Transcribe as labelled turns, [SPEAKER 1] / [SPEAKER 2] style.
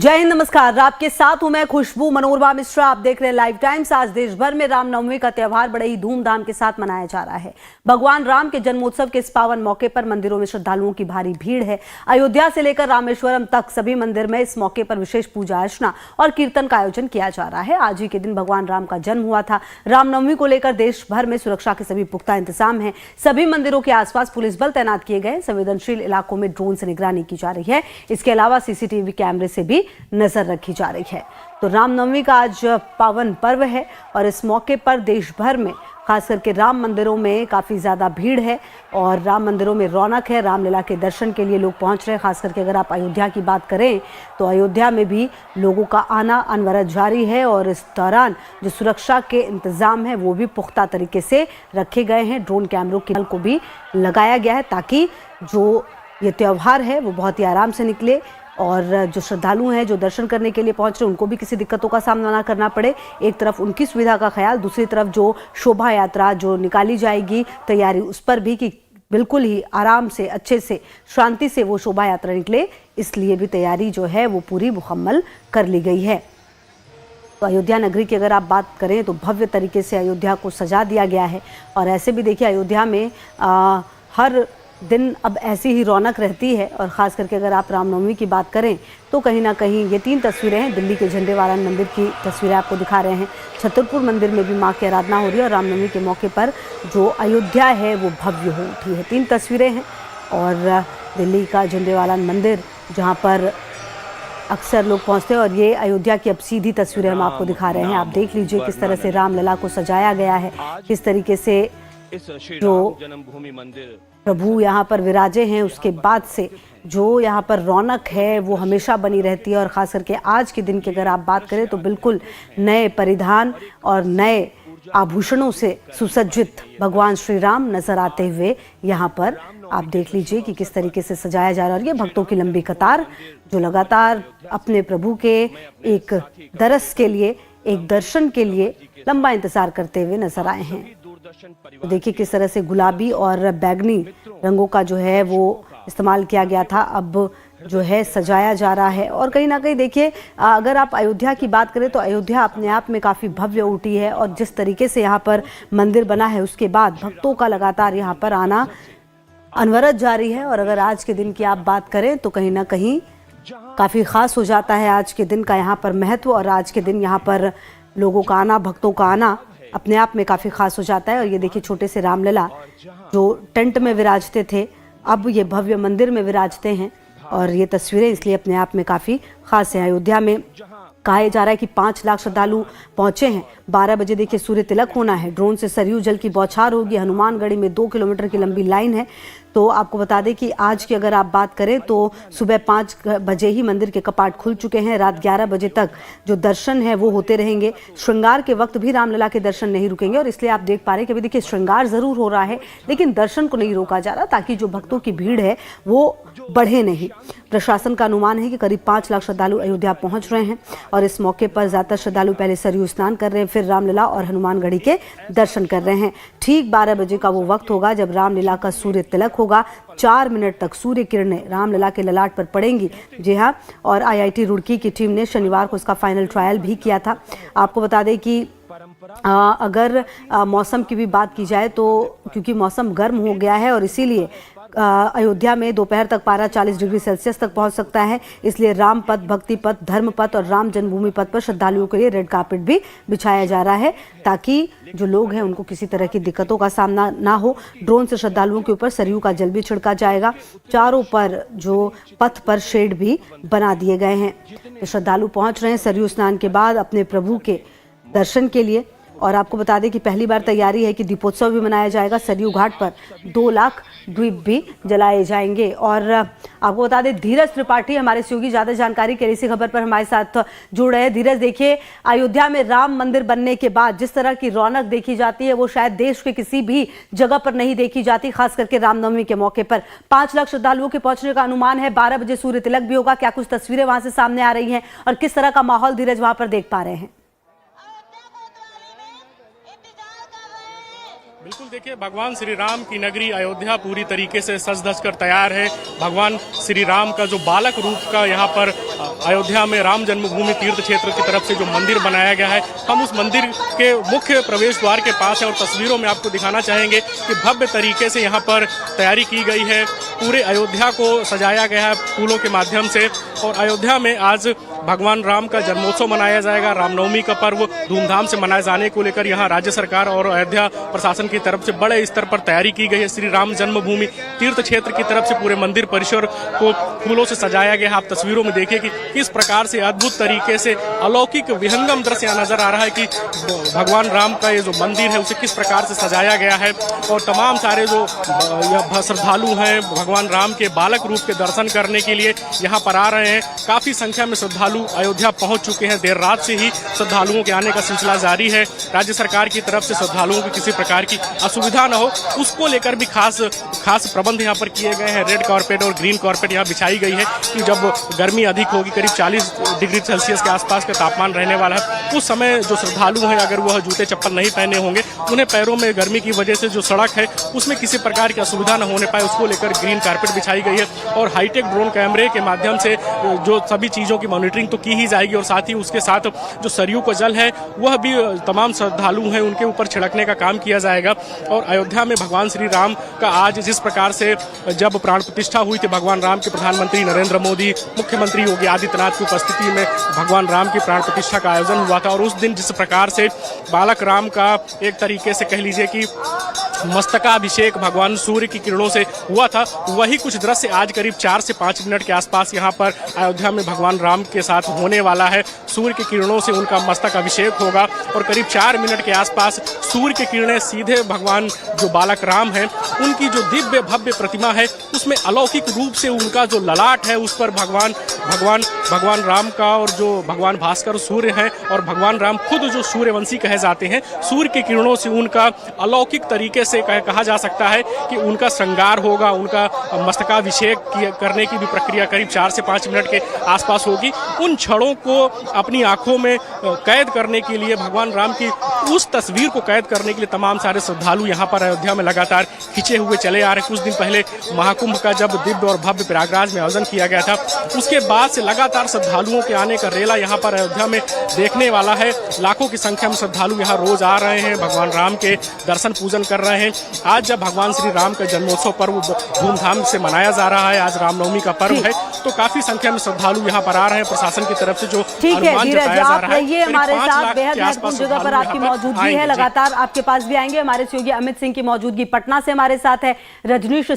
[SPEAKER 1] जय हिंद, नमस्कार। आपके साथ हूं मैं खुशबू मनोरमा मिश्रा। आप देख रहे हैं लाइव टाइम्स। आज देश भर में रामनवमी का त्यौहार बड़े ही धूमधाम के साथ मनाया जा रहा है। भगवान राम के जन्मोत्सव के इस पावन मौके पर मंदिरों में श्रद्धालुओं की भारी भीड़ है। अयोध्या से लेकर रामेश्वरम तक सभी मंदिर में इस मौके पर विशेष पूजा अर्चना और कीर्तन का आयोजन किया जा रहा है। आज ही के दिन भगवान राम का जन्म हुआ था। रामनवमी को लेकर देश भर में सुरक्षा के सभी पुख्ता इंतजाम है। सभी मंदिरों के आसपास पुलिस बल तैनात किए गए। संवेदनशील इलाकों में ड्रोन से निगरानी की जा रही है। इसके अलावा सीसीटीवी कैमरे से भी नजर रखी जा रही है। तो रामनवमी का आज पावन पर्व है और इस मौके पर देश भर में खास करके राम मंदिरों में काफ़ी ज़्यादा भीड़ है और राम मंदिरों में रौनक है। रामलीला के दर्शन के लिए लोग पहुंच रहे हैं। खास करके अगर आप अयोध्या की बात करें तो अयोध्या में भी लोगों का आना अनवरत जारी है और इस दौरान जो सुरक्षा के इंतज़ाम है वो भी पुख्ता तरीके से रखे गए हैं। ड्रोन कैमरों की को भी लगाया गया है ताकि जो ये त्यौहार है वो बहुत ही आराम से निकले और जो श्रद्धालु हैं जो दर्शन करने के लिए पहुंच रहे हैं उनको भी किसी दिक्कतों का सामना ना करना पड़े। एक तरफ उनकी सुविधा का ख्याल, दूसरी तरफ जो शोभा यात्रा जो निकाली जाएगी तैयारी उस पर भी कि बिल्कुल ही आराम से, अच्छे से, शांति से वो शोभा यात्रा निकले, इसलिए भी तैयारी जो है वो पूरी मुकम्मल कर ली गई है। तो अयोध्या नगरी की अगर आप बात करें तो भव्य तरीके से अयोध्या को सजा दिया गया है और ऐसे भी देखिए अयोध्या में हर दिन अब ऐसी ही रौनक रहती है। और ख़ास करके अगर आप रामनवमी की बात करें तो कहीं ना कहीं ये 3 तस्वीरें हैं। दिल्ली के झंडेवालान मंदिर की तस्वीरें आपको दिखा रहे हैं। छतरपुर मंदिर में भी मां की आराधना हो रही है और रामनवमी के मौके पर जो अयोध्या है वो भव्य हो उठी है। 3 तस्वीरें हैं और दिल्ली का झंडेवालान मंदिर जहाँ पर अक्सर लोग पहुँचते हैं और ये अयोध्या की अब सीधी तस्वीरें हम आपको दिखा रहे हैं। आप देख लीजिए किस तरह से रामलला को सजाया गया है, किस तरीके से जो
[SPEAKER 2] जन्मभूमि मंदिर
[SPEAKER 1] प्रभु यहाँ पर विराजे हैं उसके बाद से जो यहाँ पर रौनक है वो हमेशा बनी रहती है। और ख़ास करके आज के दिन की अगर आप बात करें तो बिल्कुल नए परिधान और नए आभूषणों से सुसज्जित भगवान श्री राम नजर आते हुए यहाँ पर आप देख लीजिए कि किस तरीके से सजाया जा रहा है। और ये भक्तों की लंबी कतार जो लगातार अपने प्रभु के एक दरस के लिए, एक दर्शन के लिए लंबा इंतजार करते हुए नजर आए हैं। तो देखिए किस तरह से गुलाबी और बैगनी रंगों का जो है वो इस्तेमाल किया गया था, अब जो है सजाया जा रहा है। और कहीं ना कहीं देखिए अगर आप अयोध्या की बात करें तो अयोध्या अपने आप में काफ़ी भव्य उठी है और जिस तरीके से यहाँ पर मंदिर बना है उसके बाद भक्तों का लगातार यहाँ पर आना अनवरत जारी है। और अगर आज के दिन की आप बात करें तो कहीं ना कहीं काफ़ी ख़ास हो जाता है आज के दिन का यहाँ पर महत्व और आज के दिन यहाँ पर लोगों का आना, भक्तों का आना अपने आप में काफ़ी ख़ास हो जाता है। और ये देखिए छोटे से रामलला जो टेंट में विराजते थे अब ये भव्य मंदिर में विराजते हैं और ये तस्वीरें इसलिए अपने आप में काफ़ी ख़ास हैं। अयोध्या में कहा जा रहा है कि 5 लाख श्रद्धालु पहुंचे हैं। 12 बजे देखिए सूर्य तिलक होना है। ड्रोन से सरयू जल की बौछार होगी। हनुमानगढ़ी में 2 किलोमीटर की लंबी लाइन है। तो आपको बता दें कि आज की अगर आप बात करें तो सुबह 5 बजे ही मंदिर के कपाट खुल चुके हैं। रात 11 बजे तक जो दर्शन है वो होते रहेंगे। श्रृंगार के वक्त भी रामलला के दर्शन नहीं रुकेंगे और इसलिए आप देख पा रहे हैं कि अभी देखिए श्रृंगार ज़रूर हो रहा है लेकिन दर्शन को नहीं रोका जा रहा ताकि जो भक्तों की भीड़ है वो बढ़े नहीं। प्रशासन का अनुमान है कि करीब 5 लाख श्रद्धालु अयोध्या पहुंच रहे हैं और इस मौके पर ज़्यादातर श्रद्धालु पहले सरयू स्नान कर रहे हैं, फिर रामलला और हनुमानगढ़ी के दर्शन कर रहे हैं। ठीक 12 बजे का वो वक्त होगा जब रामलला का सूर्य तिलक होगा। 4 मिनट तक सूर्य किरणें रामलला के ललाट पर पड़ेंगी। जी हाँ, और IIT रुड़की की टीम ने शनिवार को इसका फाइनल ट्रायल भी किया था। आपको बता दें कि अगर मौसम की भी बात की जाए तो क्योंकि मौसम गर्म हो गया है और इसीलिए अयोध्या में दोपहर तक पारा 40 डिग्री सेल्सियस तक पहुंच सकता है। इसलिए राम पथ, भक्ति पथ, धर्म पथ और राम जन्मभूमि पथ पर श्रद्धालुओं के लिए रेड कार्पेट भी बिछाया जा रहा है ताकि जो लोग हैं उनको किसी तरह की दिक्कतों का सामना ना हो। ड्रोन से श्रद्धालुओं के ऊपर सरयू का जल भी छिड़का जाएगा। चारों पर जो पथ पर शेड भी बना दिए गए हैं। श्रद्धालु पहुंच रहे हैं सरयू स्नान के बाद अपने प्रभु के दर्शन के लिए। और आपको बता दें कि पहली बार तैयारी है कि दीपोत्सव भी मनाया जाएगा। सरयू घाट पर 2 लाख द्वीप भी जलाए जाएंगे। और आपको बता दें धीरज त्रिपाठी हमारे सहयोगी ज़्यादा जानकारी के लिए इसी खबर पर हमारे साथ जुड़ रहे हैं। धीरज, देखिए अयोध्या में राम मंदिर बनने के बाद जिस तरह की रौनक देखी जाती है वो शायद देश के किसी भी जगह पर नहीं देखी जाती, खास करके रामनवमी के मौके पर। 5 लाख श्रद्धालुओं के पहुंचने का अनुमान है। 12 बजे सूर्य तिलक भी होगा। क्या कुछ तस्वीरें वहां से सामने आ रही हैं और किस तरह का माहौल धीरज वहां पर देख पा रहे हैं?
[SPEAKER 3] बिल्कुल देखिए, भगवान श्री राम की नगरी अयोध्या पूरी तरीके से सज धज कर तैयार है। भगवान श्री राम का जो बालक रूप का यहाँ पर अयोध्या में राम जन्मभूमि तीर्थ क्षेत्र की तरफ से जो मंदिर बनाया गया है, हम उस मंदिर के मुख्य प्रवेश द्वार के पास हैं और तस्वीरों में आपको दिखाना चाहेंगे कि भव्य तरीके से यहाँ पर तैयारी की गई है। पूरे अयोध्या को सजाया गया है फूलों के माध्यम से और अयोध्या में आज भगवान राम का जन्मोत्सव मनाया जाएगा। रामनवमी का पर्व धूमधाम से मनाए जाने को लेकर यहाँ राज्य सरकार और अयोध्या प्रशासन की तरफ से बड़े स्तर पर तैयारी की गई है। श्री राम जन्मभूमि तीर्थ क्षेत्र की तरफ से पूरे मंदिर परिसर को फूलों से सजाया गया है। आप तस्वीरों में देखिए कि किस प्रकार से अद्भुत तरीके से अलौकिक विहंगम दृश्य यहाँ नजर आ रहा है कि भगवान राम का ये जो मंदिर है उसे किस प्रकार से सजाया गया है और तमाम सारे जो श्रद्धालु हैं भगवान राम के बालक रूप के दर्शन करने के लिए यहाँ पर आ रहे हैं। काफी संख्या में श्रद्धालु अयोध्या पहुंच चुके हैं। देर रात से ही श्रद्धालुओं के आने का सिलसिला जारी है। राज्य सरकार की तरफ से श्रद्धालुओं की किसी प्रकार की असुविधा न हो उसको लेकर भी खास प्रबंध यहाँ पर किए गए हैं। रेड कारपेट और ग्रीन कारपेट यहाँ बिछाई गई है कि जब गर्मी अधिक होगी, करीब 40 डिग्री सेल्सियस के आसपास का तापमान रहने वाला है, उस समय जो श्रद्धालु हैं अगर वह जूते चप्पल नहीं पहने होंगे उन्हें पैरों में गर्मी की वजह से जो सड़क है उसमें किसी प्रकार की असुविधा न होने पाए उसको लेकर ग्रीन कारपेट बिछाई गई है और हाईटेक ड्रोन कैमरे के माध्यम से जो सभी चीज़ों की मॉनिटरिंग तो की ही जाएगी और साथ ही उसके साथ जो सरयू का जल है वह भी तमाम श्रद्धालु हैं उनके ऊपर छिड़कने का काम किया जाएगा। और अयोध्या में भगवान श्री राम का आज जिस प्रकार से जब प्राण प्रतिष्ठा हुई थी भगवान राम के, प्रधानमंत्री नरेंद्र मोदी, मुख्यमंत्री योगी आदित्यनाथ की उपस्थिति में भगवान राम की प्राण प्रतिष्ठा का आयोजन हुआ था और उस दिन जिस प्रकार से बालक राम का एक तरीके से कह लीजिए कि मस्तकाभिषेक भगवान सूर्य की किरणों से हुआ था, वही कुछ दृश्य आज करीब 4 से 5 मिनट के आसपास यहाँ पर अयोध्या में भगवान राम के साथ होने वाला है। सूर्य की किरणों से उनका मस्तक अभिषेक होगा और करीब 4 मिनट के आसपास सूर्य की किरणें सीधे भगवान जो बालक राम हैं उनकी जो दिव्य भव्य प्रतिमा है उसमें अलौकिक रूप से उनका जो ललाट है उस पर भगवान राम का और जो भगवान भास्कर सूर्य हैं और भगवान राम खुद जो सूर्यवंशी कहे जाते हैं, सूर्य की किरणों से उनका अलौकिक तरीके से कहा जा सकता है कि उनका श्रृंगार होगा, उनका मस्तकाभिषेक करने की भी प्रक्रिया करीब 4 से 5 मिनट के आसपास होगी। उन क्षणों को अपनी आंखों में कैद करने के लिए, भगवान राम की उस तस्वीर को कैद करने के लिए तमाम सारे श्रद्धालु यहाँ पर अयोध्या में लगातार खिंचे हुए चले आ रहे हैं। कुछ दिन पहले महाकुंभ का जब दिव्य और भव्य प्रयागराज में आयोजन किया गया था उसके बाद से लगातार श्रद्धालुओं के आने का रेला यहाँ पर अयोध्या में देखने वाला है। लाखों की संख्या में श्रद्धालु यहाँ रोज आ रहे हैं, भगवान राम के दर्शन पूजन कर रहे हैं। आज जब भगवान श्री राम का जन्मोत्सव पर्व धूमधाम से मनाया जा रहा है, आज रामनवमी का पर्व है, तो काफी संख्या में श्रद्धालु यहाँ पर आ रहे हैं। प्रशासन की तरफ से जो अनुमान जताया जा रहा है,
[SPEAKER 1] ये हमारे साथ बेहद महत्वपूर्ण जगह पर आपकी मौजूदगी है, लगातार आपके पास भी आएंगे। हमारे सहयोगी अमित सिंह की मौजूदगी पटना से हमारे साथ है। रजनीश